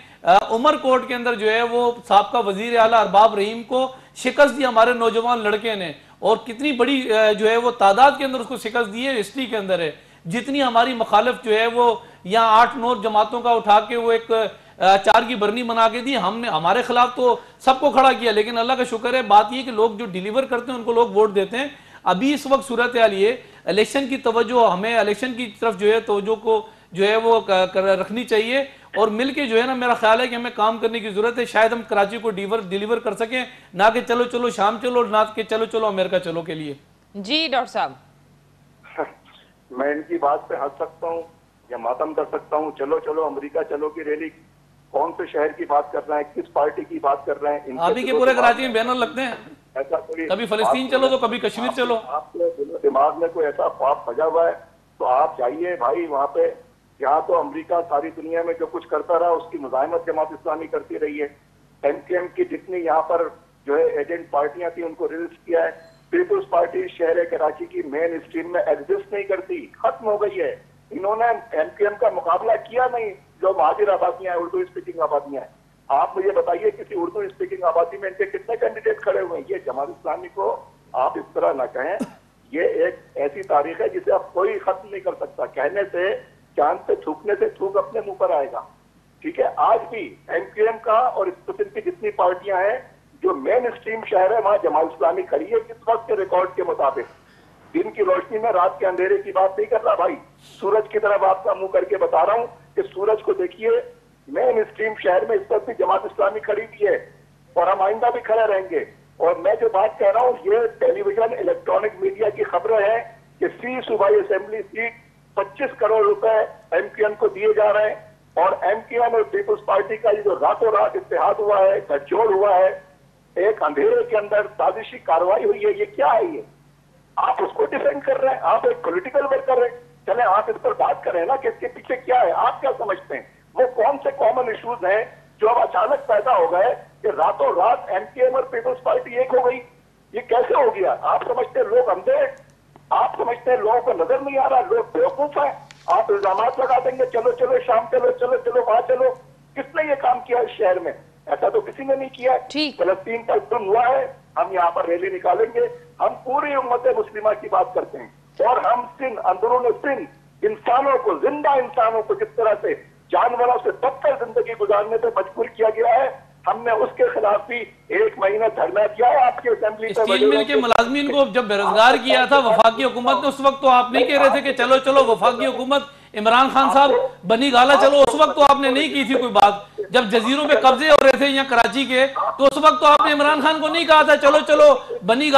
उमर कोर्ट के अंदर जो है वो साबका वजीर आला अरबाब रहीम को शिकस्त दी हमारे नौजवान लड़के ने, और कितनी बड़ी जो है वो तादाद के अंदर उसको शिकस्त दी है, हिस्ट्री के अंदर है। जितनी हमारी मुखालिफ जो है वो यहाँ 8-9 जमातों का उठा के वो एक 4 की बरनी बना के दी, हमने हमारे खिलाफ तो सबको खड़ा किया। लेकिन अल्लाह का शुक्र है, बात ये कि लोग जो डिलीवर करते हैं उनको लोग वोट देते हैं। अभी इस वक्त सूरत हाल ये इलेक्शन की तवज्जो, हमें इलेक्शन की तरफ जो है तवज्जो को जो है वो रखनी चाहिए, और मिलके जो है ना मेरा ख्याल है कि हमें काम करने की जरूरत है। शायद हम कराची को डिलीवर कर सकें, ना कि चलो चलो शाम चलो, ना कि चलो चलो अमेरिका चलो के लिए। जी डॉक्टर साहब, मैं इनकी बात पे हंस सकता हूँ या मातम कर सकता हूँ। चलो चलो अमेरिका चलो की रैली कौन से शहर की बात कर रहे हैं, किस पार्टी की बात कर रहे हैं? अभी के पूरे कराची में बैनर लगते हैं। ऐसा कोई, कभी फलस्तीन चलो तो कभी कश्मीर चलो। आपके दिमाग में कोई ऐसा ख्वाब सजा हुआ है तो आप जाइए भाई वहाँ पे। यहाँ तो अमेरिका सारी दुनिया में जो कुछ करता रहा उसकी मुजाहिमत जमात इस्लामी करती रही है। एमकेएम की जितनी यहाँ पर जो है एजेंट पार्टियां थी उनको रिलीज किया है। पीपुल्स पार्टी शहर कराची की मेन स्ट्रीम में एग्जिस्ट नहीं करती, खत्म हो गई है। इन्होंने एमकेएम का मुकाबला किया नहीं। जो महाजिर आबादियां हैं, उर्दू स्पीकिंग आबादियां हैं, आप मुझे बताइए किसी उर्दू स्पीकिंग आबादी में इनके कितने कैंडिडेट खड़े हुए हैं? ये जमात इस्लामी को आप इस तरह ना कहें। ये एक ऐसी तारीख है जिसे आप कोई खत्म नहीं कर सकता। कहने से, चांद पे थूकने से थूक अपने मुंह पर आएगा। ठीक है, आज भी एमकेएम का और इस किस्म की जितनी पार्टियां हैं जो मेन स्ट्रीम शहर है वहां जमात इस्लामी खड़ी है। किस वक्त के रिकॉर्ड के मुताबिक, दिन की रोशनी में रात के अंधेरे की बात नहीं कर रहा भाई, सूरज की तरफ आपका मुंह करके बता रहा हूं कि सूरज को देखिए, मेन स्ट्रीम शहर में इस वक्त भी जमात इस्लामी खड़ी हुई है और हम आइंदा भी खड़े रहेंगे। और मैं जो बात कह रहा हूँ ये टेलीविजन इलेक्ट्रॉनिक मीडिया की खबरें हैं कि फी सूबाई असेंबली सीट 25 करोड़ रुपए एमकेएम को दिए जा रहे हैं। और एमकेएम और पीपुल्स पार्टी का ये जो रातों रात इत्तेहाद हुआ है, गठजोड़ हुआ है, एक अंधेरे के अंदर साजिशी कार्रवाई हुई है, ये क्या है? ये आप उसको डिफेंड कर रहे हैं, आप एक पॉलिटिकल वर्कर हैं। चले आप इस पर बात करें ना कि इसके पीछे क्या है, आप क्या समझते हैं? वो कौन से कॉमन इश्यूज हैं जो अब अचानक पैदा हो गए कि रातों रात एमकेएम और पीपुल्स पार्टी एक हो गई? ये कैसे हो गया? आप समझते हैं लोग अंधे हैं? आप समझते हैं लोगों को नजर नहीं आ रहा? लोग बेवकूफ हैं? आप इल्जाम लगा देंगे, चलो चलो शाम चलो, चलो चलो वहां चलो। किसने ये काम किया इस शहर में? ऐसा तो किसी ने नहीं किया। फलस्तीन का जुल्म हुआ है, हम यहाँ पर रैली निकालेंगे। हम पूरी उम्मत मुस्लिमा की बात करते हैं और हम सिंध, अंदरून सिंध इंसानों को, जिंदा इंसानों को जिस तरह से जानवरों से बदतर जिंदगी गुजारने पे मजबूर किया गया है, हमने उसके खिलाफ भी 1 महीना धरना किया है आपकी असेंबली। स्टील मिल के मुलाजमीन को जब बेरोजगार किया था वफाकी हुकूमत ने, उस वक्त तो आप नहीं कह रहे थे कि चलो चलो वफाकी हुकूमत, इमरान खान साहब बनी गाला चलो, उस वक्त तो आपने नहीं की थी कोई बात। जब जजीरों पे कब्जे हो रहे थे यहाँ कराची के, तो उस वक्त तो आपने इमरान खान को नहीं कहा था चलो चलो बनी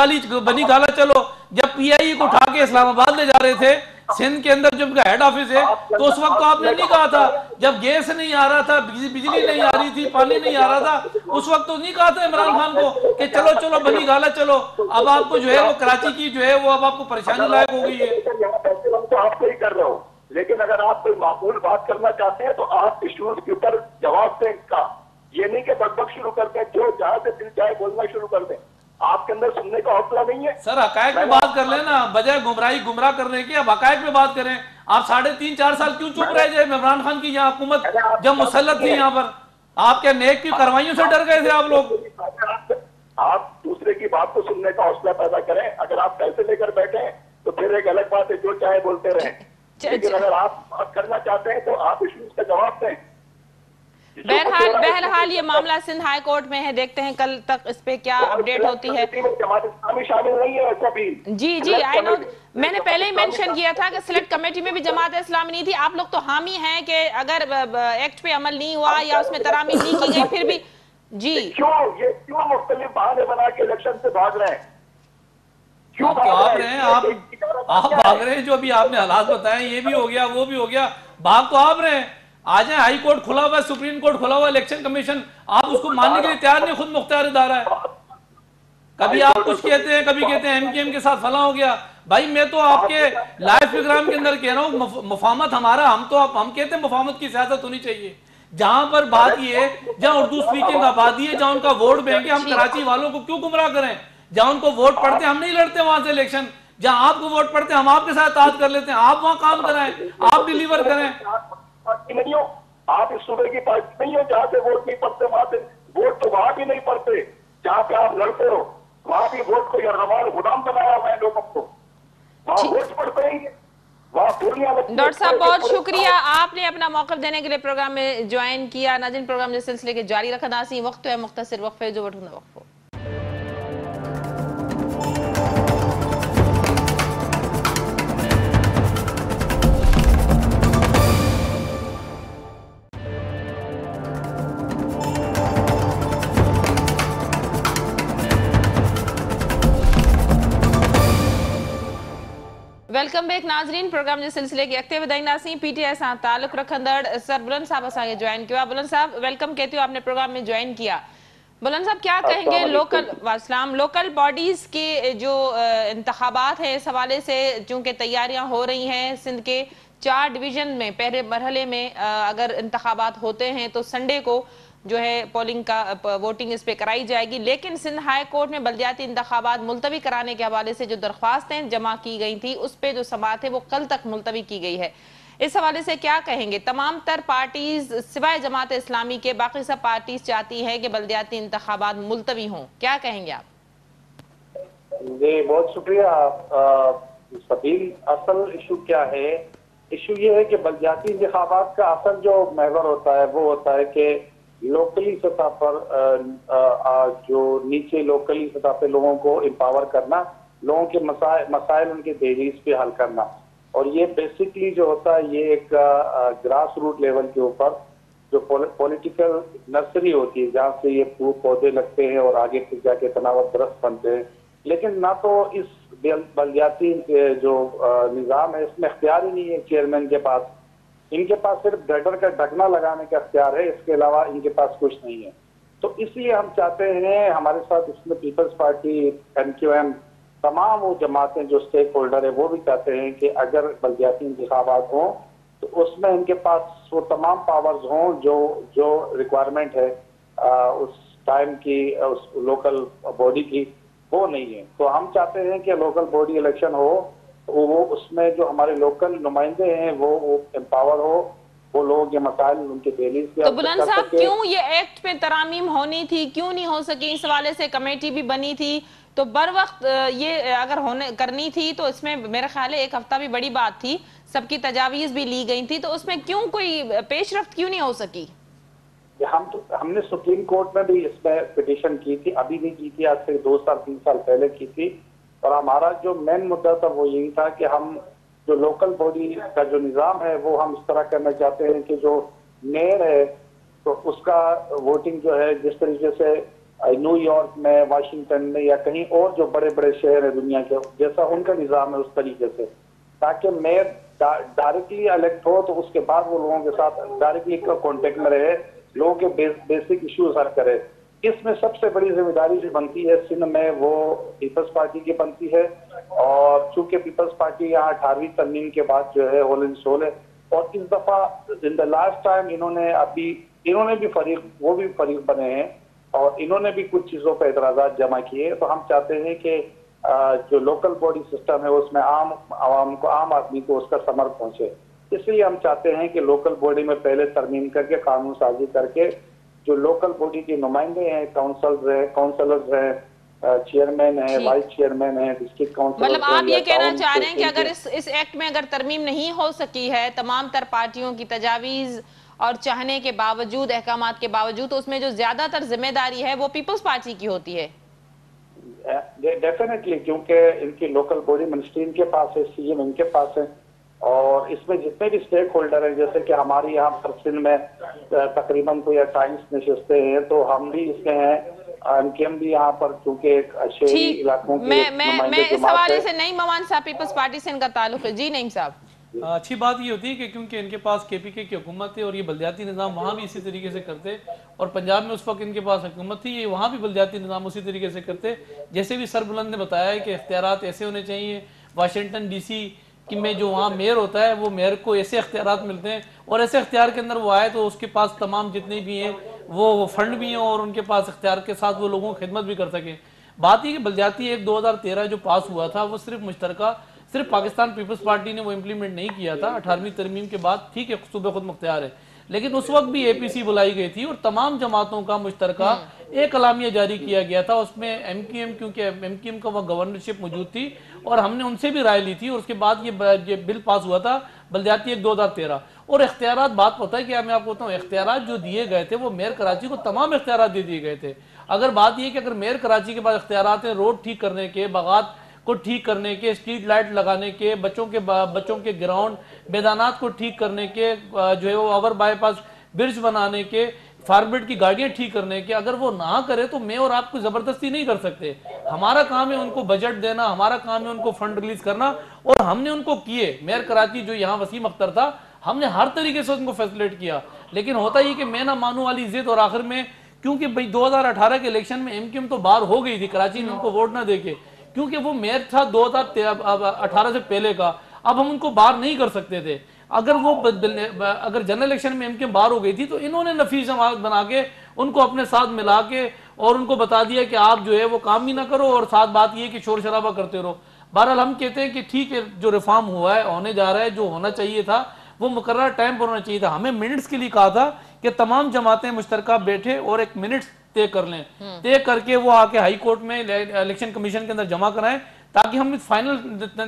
गाला चलो। जब पीआईए को उठा के इस्लामाबाद ले जा रहे थे, सिंध के अंदर जो हेड ऑफिस है, तो उस वक्त तो आपने नहीं कहा था। जब गैस नहीं आ रहा था, बिजली नहीं आ रही थी, पानी नहीं आ रहा था, उस वक्त तो नहीं कहा था इमरान खान को कि चलो चलो बनी गाला चलो। अब आपको जो है वो कराची की जो है वो अब आपको परेशानी लायक हो गई है। तो आप सही कर रहे हो, लेकिन अगर आप कोई माकूल बात करना चाहते हैं तो आप इश्यूज के ऊपर जवाब दें का, ये नहीं कि बकबक शुरू कर दें, जो जहां से दिल चाहे बोलना शुरू कर दें। आपके अंदर सुनने का हौसला नहीं है। सर हकायक पे बात कर लेना, बजाय गुमराह करने की अब हकायक पे बात करें। आप 3.5-4 साल क्यों चुप रहे थे? इमरान खान की यहाँ हुकूमत जब मुसल्लत थी यहाँ पर, आप क्या नेक की कार्रवाइयों से डर गए थे आप लोग? आप दूसरे की बात को सुनने का हौसला पैदा करें। अगर आप पैसे लेकर बैठे हैं तो फिर एक अलग बात है, जो चाहे बोलते रहें। लेकिन अगर आप बात करना चाहते हैं तो आप इश्यूज का जवाब दें। बहरहाल ये मामला सिंध हाई कोर्ट में है, देखते हैं कल तक इस पे क्या अपडेट होती है। जमात इस्लामी शामिल नहीं है ऐसा भी। जी आई नो, मैंने पहले ही मेंशन किया था कि सिलेक्ट कमेटी में भी जमात इस्लामी नहीं थी। आप लोग तो हामी हैं कि अगर एक्ट पे अमल नहीं हुआ या उसमें तरामीम नहीं की गई, फिर भी क्यों मुख्तलिफ बहाने बना के इलेक्शन से भाग रहे हैं? क्यों भाग रहे हैं? आप भाग रहे हैं, जो अभी आपने हालात बताए, ये भी हो गया वो भी हो गया, भाग तो आप रहे हैं। आज है हाई कोर्ट खुला हुआ है, सुप्रीम कोर्ट खुला हुआ, इलेक्शन कमीशन, आप उसको मानने के लिए तैयार नहीं, खुद मुख्तियार इदारा है। कभी आप कुछ कहते हैं, कभी कहते हैं एमकेएम के साथ फला हो गया। भाई मैं तो आपके लाइव प्रोग्राम के अंदर कह रहा हूँ, मुफाहमत हमारा, हम कहते हैं मुफाहमत की सियासत होनी चाहिए। जहां पर बात ये, जहां उर्दू स्पीकिंग आबादी है, जहां उनका वोट बैंक है, हम कराची वालों को क्यों गुमराह करें? जहां उनको वोट पड़ते हम नहीं लड़ते वहां से इलेक्शन, जहां आपको वोट पड़ते हम आपके साथ ताज कर लेते हैं। आप वहां काम कराएं, आप डिलीवर करें। नहीं हो आप इस सूबे की पार्टी नहीं हो जहां से वोट नहीं पड़ते, वहां से वोट तो वहां भी नहीं पड़ते जहां पे आप लड़ते हो। वहां भी वोट को यरगमाल गुलाम बनाया हुआ है लोगों को, वहां वोट पड़ते ही। डॉक्टर साहब बहुत शुक्रिया, आपने अपना मौक़िफ़ देने के लिए प्रोग्राम में ज्वाइन किया। नाज़रीन प्रोग्राम के सिलसिले के जारी रखा दासी वक्त है मुख्तसर वक्फे जो वठूं वक्फो। वेलकम बैक नाज़रीन, प्रोग्राम जे सिलसिले के अॻिते वधाईंदासीं। पीटीआई सां ताल्लुक़ रखंदड़ सर बुलंद साहब असांखे ज्वाइन किया। बुलंद साहब वेलकम कहते हो, आपने प्रोग्राम में ज्वाइन किया। बुलंद साहब क्या कहेंगे लोकल बॉडीज के जो इंतखाबात हैं, इस हवाले से चूंकि तैयारियां हो रही हैं, सिंध के 4 डिवीजन में पहले मरहले में अगर इंतखाबात होते हैं तो संडे को जो है पोलिंग का वोटिंग इस पे कराई जाएगी, लेकिन सिंध हाई कोर्ट में बल्दियाती इंतखाबात मुलतवी कराने के हवाले से जो दरख्वास्तें जमा की गई थी उस पे जो समाअत है वो कल तक मुलतवी की गई है। इस हवाले से क्या कहेंगे? तमाम तर पार्टीज सिवाय जमात इस्लामी के बाकी सब पार्टीज चाहती हैं कि बल्दियाती इंतखाबात मुलतवी हों, क्या कहेंगे आप? जी बहुत शुक्रिया सबील। असल इशू क्या है? इशू ये है कि बल्दियाती इंतखाबात का असल जो महवर होता है वो होता है कि लोकली सतह पर जो नीचे लोकली सतह पे लोगों को एम्पावर करना, लोगों के मसाइल उनके दहलीज पे हल करना। और ये बेसिकली जो होता है ये एक ग्रास रूट लेवल के ऊपर जो पॉलिटिकल नर्सरी होती है जहाँ से ये पौधे लगते हैं और आगे फिर जाके तनावत दरख्त बनते हैं। लेकिन ना तो इस बल्दियाती जो निज़ाम है इसमें इख्तियार ही नहीं है चेयरमैन के पास। इनके पास सिर्फ गटर का ढकना लगाने का इख्तियार है, इसके अलावा इनके पास कुछ नहीं है। तो इसलिए हम चाहते हैं, हमारे साथ इसमें पीपल्स पार्टी, MQM, तमाम वो जमातें जो स्टेक होल्डर है वो भी चाहते हैं कि अगर बल्दियाती इंतखाबात हों तो उसमें इनके पास वो तमाम पावर्स हों जो रिक्वायरमेंट है उस टाइम की, उस लोकल बॉडी की, वो नहीं है। तो हम चाहते हैं कि लोकल बॉडी इलेक्शन हो, वो उसमें जो हमारे लोकल नुमाइंदे हैं वो एम्पावर हो, वो लोगों के मसाइल उनके दहलीज पे। तो बुलंद साहब क्यों ये एक्ट पे तरामीम होनी थी, क्यों नहीं हो सकी? इस हवाले से कमेटी भी बनी थी, तो बर वक्त ये अगर होने करनी थी तो इसमें मेरा ख्याल है 1 हफ्ता भी बड़ी बात थी, सबकी तजावीज भी ली गई थी, तो उसमें क्यों कोई पेशरफ्त क्यों नहीं हो सकी? हमने सुप्रीम कोर्ट में भी इसमें पिटीशन की थी, अभी नहीं की थी, आज से 2 साल 3 साल पहले की थी। और हमारा जो मेन मुद्दा था वो यही था कि हम जो लोकल बॉडी का जो निज़ाम है वो हम इस तरह करना चाहते हैं कि जो मेयर है तो उसका वोटिंग जो है जिस तरीके से न्यूयॉर्क में, वाशिंगटन में या कहीं और जो बड़े बड़े शहर है दुनिया के, जैसा उनका निज़ाम है उस तरीके से, ताकि मेयर डायरेक्टली इलेक्ट हो तो उसके बाद वो लोगों के साथ डायरेक्टली कॉन्टेक्ट में रहे, लोगों के बेसिक इश्यूज हल करे। इसमें सबसे बड़ी जिम्मेदारी जो बनती है सिंध में वो पीपल्स पार्टी की बनती है। और चूंकि पीपल्स पार्टी यहाँ 18वीं तरमीम के बाद जो है होल एंड सोल है, और इस दफा इन द लास्ट टाइम इन्होंने भी फरीक बने हैं और इन्होंने भी कुछ चीजों पर एतराजात जमा किए। तो हम चाहते हैं कि जो लोकल बॉडी सिस्टम है उसमें आम आदमी को उसका समर्थन पहुंचे। इसलिए हम चाहते हैं कि लोकल बॉडी में पहले तरमीम करके, कानून साजी करके, जो लोकल बॉडी के नुमाइंदे हैं, काउंसलर्स हैं, चेयरमैन है, वाइस चेयरमैन है, डिस्ट्रिक्ट काउंसिल। मतलब आप ये कहना चाह रहे हैं कि अगर इस एक्ट में अगर तरमीम नहीं हो सकी है तमाम तर पार्टियों की तजावीज और चाहने के बावजूद, अहकामात के बावजूद, तो उसमें जो ज्यादातर जिम्मेदारी है वो पीपल्स पार्टी की होती है? डेफिनेटली, क्योंकि इनकी लोकल बॉडी मिनिस्ट्री इनके पास है, CM इनके पास है, और इसमें जितने भी स्टेक होल्डर हैं, जैसे कि हमारी यहाँ पर सिंध में तकरीबन कोई 28 नशिस्तें हैं, तो हम भी इसमें हैं, MQM भी यहाँ पर, क्योंकि शहरी इलाकों के मैं इस हवाले से नईम ममान साहब, पीपल्स पार्टी से इनका ताल्लुक है। जी नईम साहब। अच्छी बात ये होती है कि क्योंकि इनके पास KPK की हुकूमत है और ये बल्दियाती निज़ाम वहाँ भी इसी तरीके से करते, और पंजाब में उस वक्त इनके पास हुकूमत थी, ये वहाँ भी बल्दियाती निज़ाम उसी तरीके से करते। जैसे भी सरबुलंद ने बताया है कि इख्तियारात ऐसे होने चाहिए, वाशिंगटन DC कि में जो वहाँ मेयर होता है वो मेयर को ऐसे इख्तियारात मिलते हैं, और ऐसे इख्तियार के अंदर वो आए तो उसके पास तमाम जितने भी हैं वो फंड भी हैं और उनके पास इख्तियार के साथ वो लोगों की खिदमत भी कर सकें। बात ये कि बल्दियाती एक्ट 2013 जो पास हुआ था वो सिर्फ पाकिस्तान पीपल्स पार्टी ने वो इम्प्लीमेंट नहीं किया था 18वीं तरमीम के बाद। ठीक है, सूबे खुद मुख्तियार है, लेकिन उस वक्त भी APC बुलाई गई थी और तमाम जमातों का मुश्तरका एक अलामिया जारी किया गया था। उसमें MQM, क्योंकि MQM का वह गवर्नरशिप मौजूद थी और हमने उनसे भी राय ली थी, और उसके बाद ये बिल पास हुआ था बल्दियाती एक्ट 2013। और इख्तियारात, बात पता है क्या, मैं आपको बताऊँ, इख्तियारात जो दिए गए थे वो मेयर कराची को तमाम इख्तियारात दे दिए गए थे। अगर बात यह कि अगर मेयर कराची के पास इख्तियारात हैं रोड ठीक करने के, बागात को ठीक करने के, स्ट्रीट लाइट लगाने के, बच्चों के ग्राउंड मैदानात को ठीक करने के, जो है वो ओवर बाईपास ब्रिज बनाने के, फार्मवेट की गाड़ियां ठीक करने के, अगर वो ना करे तो मैं और आप को जबरदस्ती नहीं कर सकते। हमारा काम है उनको बजट देना, हमारा काम है उनको फंड रिलीज करना, और हमने उनको किए। मेयर कराची जो यहाँ वसीम अख्तर था, हमने हर तरीके से उनको फैसिलिटेट किया। लेकिन होता ही कि मैं ना मानू वाली जिद, और आखिर में क्योंकि भाई 2018 के इलेक्शन में एमक्यूएम तो बाहर हो गई थी कराची में उनको वोट ना देके, क्योंकि वो मेयर था 2018 से पहले का, अब हम उनको बाहर नहीं कर सकते थे। अगर जनरल इलेक्शन में एमक्यूएम बाहर हो गई थी तो इन्होंने नफीस जमात बना के उनको अपने साथ मिला के और उनको बता दिया कि आप जो है वो काम भी ना करो और साथ बात ये कि शोर शराबा करते रहो। बहरहाल हम कहते हैं कि ठीक है, जो रिफॉर्म हुआ है होने जा रहा है, जो होना चाहिए था वो मुकर्रर टाइम पर होना चाहिए था। हमें मिनट्स के लिए कहा था कि तमाम जमातें मुश्तरका बैठे और एक मिनट्स तय कर लें, तय करके वो आके हाई कोर्ट में इलेक्शन कमीशन के अंदर जमा कराएं ताकि हम इस फाइनल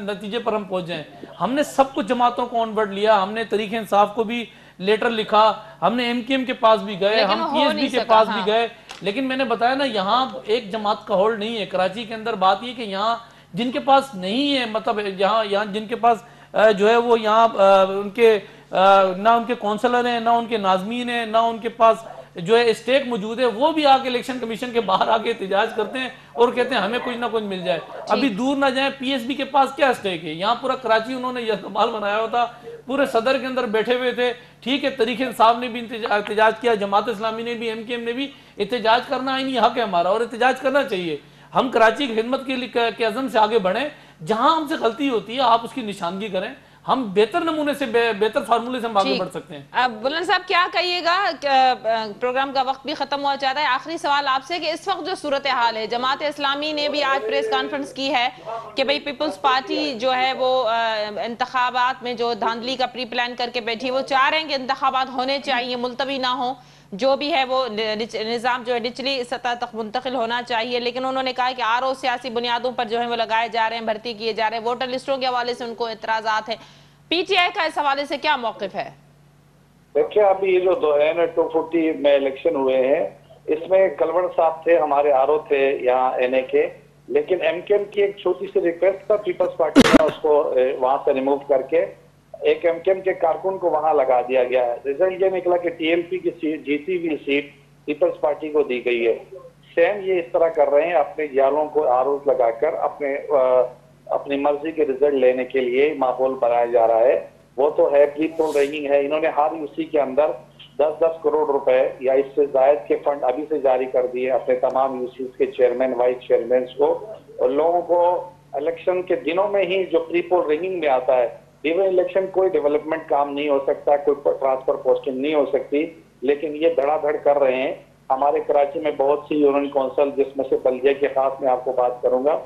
नतीजे पर हम पहुंच जाएं। हमने सब कुछ जमातों को ऑन बोर्ड लिया, हमने तरीके इंसाफ को भी लेटर लिखा, हमने एमक्यूएम के पास भी गए, हम पीएसबी के पास भी गए, लेकिन मैंने बताया ना यहाँ एक जमात का होल्ड नहीं है कराची के अंदर। बात ये कि यहाँ जिनके पास नहीं है, मतलब यहाँ जिनके पास जो है वो यहाँ उनके ना उनके काउंसलर हैं, ना उनके नाजमीन हैं, ना उनके पास जो है स्टेक मौजूद है, वो भी आके इलेक्शन कमीशन के बाहर आके एहतजाज करते हैं और कहते हैं हमें कुछ ना कुछ मिल जाए। अभी दूर ना जाए, पीएसबी के पास क्या स्टेक है? यहाँ पूरा कराची उन्होंने यरगमाल बनाया हुआ था, पूरे सदर के अंदर बैठे हुए थे। ठीक है, तरीके इंसाफ ने भी एहतजाज किया, जमात इस्लामी ने भी, एमक्यूएम ने भी। एहतजाज करना आईनी हक है हमारा और एहतजाज करना चाहिए। हम कराची की खिदमत के अज़म से आगे बढ़े, जहां हमसे गलती होती है आप उसकी निशानगी करें, हम बेहतर नमूने से बेहतर फार्मूले से हम आगे बढ़ सकते हैं। अब बुलंद साहब क्या कहिएगा, प्रोग्राम का वक्त भी खत्म हुआ चाहता है। आखिरी सवाल आपसे कि इस वक्त जो सूरत हाल है, जमात इस्लामी ने भी आज प्रेस कॉन्फ्रेंस की है कि भाई पीपल्स पार्टी जो है वो इंतखाबात में जो धांधली का प्री प्लान करके बैठी, वो चाह रहे हैं कि इंतखाबात होने चाहिए, मुलतवी ना हो, जो भी है वो निज़ाम जो है निचली सतह तक मुंतकिल होना चाहिए। लेकिन उन्होंने कहा कि आरओ सियासी बुनियादों पर जो है वो लगाए जा रहे हैं, भर्ती किए जा रहे हैं, वोटर लिस्टों के हवाले से उनको एतराज़ात है। पीटीआई का इस हवाले से क्या मौक़िफ़ है? देखिए, अभी ये जो 240 में इलेक्शन हुए हैं, इसमें कलवड़ साहब थे, हमारे आरओ थे यहाँ एनए के, लेकिन एमक्यूएम की एक छोटी सी रिक्वेस्ट था, पीपल्स पार्टी ने उसको वहां से रिमूव करके एक एमक्यूएम के कारकुन को वहां लगा दिया गया है। रिजल्ट ये निकला कि टीएलपी की जीती हुई सीट पीपल्स पार्टी को दी गई है। सेम ये इस तरह कर रहे हैं, अपने जालों को आरोप लगाकर अपनी मर्जी के रिजल्ट लेने के लिए माहौल बनाया जा रहा है। वो तो है प्री पोल रैगिंग है। इन्होंने हर यूसी के अंदर 10-10 करोड़ रुपए या इससे जायद के फंड अभी से जारी कर दिए अपने तमाम यूसी के चेयरमैन, वाइस चेयरमैन को, और लोगों को इलेक्शन के दिनों में ही जो प्री पोल रैगिंग में आता है, इवन इलेक्शन कोई डेवलपमेंट काम नहीं हो सकता, कोई ट्रांसफर पोस्टिंग नहीं हो सकती, लेकिन ये धड़ाधड़ कर रहे हैं। हमारे कराची में बहुत सी यूनियन काउंसिल, जिसमें से बल्दिया के खास में आपको बात करूंगा,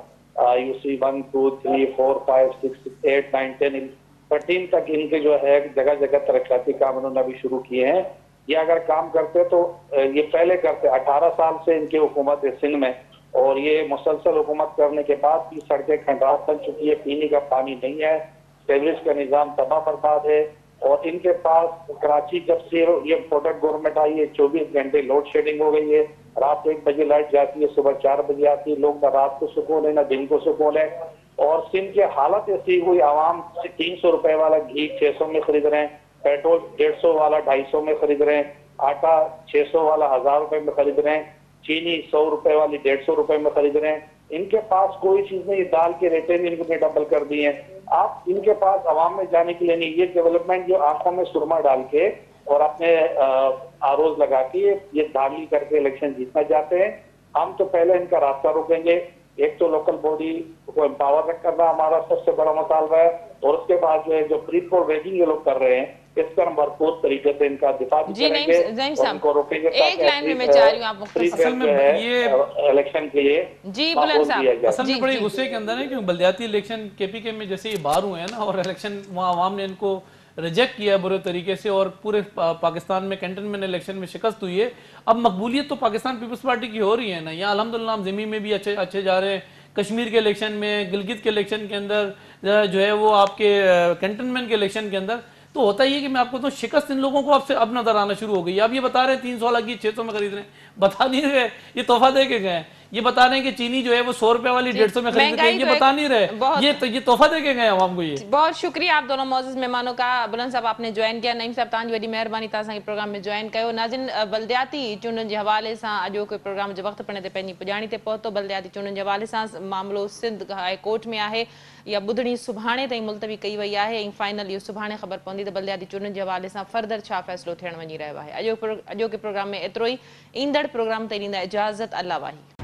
यूसी 1, 2, 3, 4, 5, 6, 8, 9, 10, 13 तक इनके जो है जगह जगह तरक्याती काम उन्होंने अभी शुरू किए हैं। ये अगर काम करते तो ये पहले करते, 18 साल से इनकी हुकूमत है सिंध में, और ये मुसलसल हुकूमत करने के बाद भी सड़कें खंडार बन चुकी है, पीने का पानी नहीं है, सीवरेज का निजाम तबाह बर्बाद है। और इनके पास कराची जब से ये प्रोडक्ट गवर्नमेंट आई है, 24 घंटे लोड शेडिंग हो गई है, रात 1 बजे लाइट जाती है, सुबह 4 बजे आती है, लोग ना रात को सुकून है ना दिन को सुकून है। और सिंध की हालत ऐसी हुई, आवाम 300 रुपए वाला घी 600 में खरीद रहे हैं, पेट्रोल 150 वाला 250 में खरीद रहे हैं, आटा 600 वाला 1000 रुपए में खरीद रहे हैं, चीनी 100 रुपए वाली 150 रुपए में खरीद रहे हैं। इनके पास कोई चीज नहीं, दाल के रेटें भी इनको डबल कर दिए हैं। आप इनके पास आवाम में जाने के लिए नहीं, ये डेवलपमेंट जो आंखों में सुरमा डाल के और अपने आरोज लगा के ये धांधली करके इलेक्शन जीतना चाहते हैं। हम तो पहले इनका रास्ता रोकेंगे। एक तो लोकल बॉडी को एम्पावर करना हमारा सबसे बड़ा मुतालबा है, और उसके बाद जो है जो प्री पोल रैगिंग ये लोग कर रहे हैं, इस पर हम भरपूर तरीके से इनका दिफा करेंगे, उनको रोकेंगे। एक लाइन में मैं चाह रही हूँ आप असल में ये इलेक्शन के लिए जी बुलंद साहब, असल में बड़ी गुस्से के अंदर है, क्योंकि बल्दियाती इलेक्शन केपीके में जैसे ये बाहर हुए हैं ना, और इलेक्शन वहाँ आवाम ने इनको रिजेक्ट किया बुरे तरीके से, और पूरे पाकिस्तान में कैंटनमेंट इलेक्शन में शिकस्त हुई है। अब मकबूलियत तो पाकिस्तान पीपल्स पार्टी की हो रही है ना, यहाँ अल्हम्दुलिल्लाह हम ज़मीन में भी अच्छे जा रहे हैं। कश्मीर के इलेक्शन में, गिलगित के इलेक्शन के अंदर जो है वो आपके कैंटनमेंट के इलेक्शन के अंदर तो होता ही है कि मैं आपको तो शिकस्त इन लोगों को अब नजर आना शुरू हो गई। अब ये बता रहे हैं 300 वाला घी 600 में खरीद रहे हैं, बता नहीं रहे, ये तोहफा दे के गए हैं। ये बता रहे हैं कि चीनी जो है वो 100 रुपए वाली 150 में खरीद रहे हैं, ये बता नहीं रहे, ये तोहफा दे के गए आवाम को। ये बहुत शुक्रिया आप दोनों मौजूद मेहमानों का। बुलंद साहब आपने ज्वाइन किया, नईम साहब तव्हांजी वॾी महिरबानी तव्हां प्रोग्राम में ज्वाइन कयो। नाज़िन बल्दियाती चूंडनि जे हवाले सां अॼोके प्रोग्राम जे वक़्तु पिण ते पंहिंजी पुॼाणी ते पहुतो। बल्दियाती चूंडनि जे हवाले सां मामिलो सिंध हाई कोर्ट में आहे, या ॿुधणी सुभाणे ताईं मुलतवी कई वई आहे ऐं फाइनल इहो सुभाणे ख़बर पवंदी त बल्दियाती चूंडनि जे हवाले सां फर्दर छा फ़ैसिलो थियण वञी रहियो आहे। अॼोके प्रोग्राम में एतिरो ई। ईंदड़ प्रोग्राम ते ॾींदा इजाज़त। अल्लाह वाही।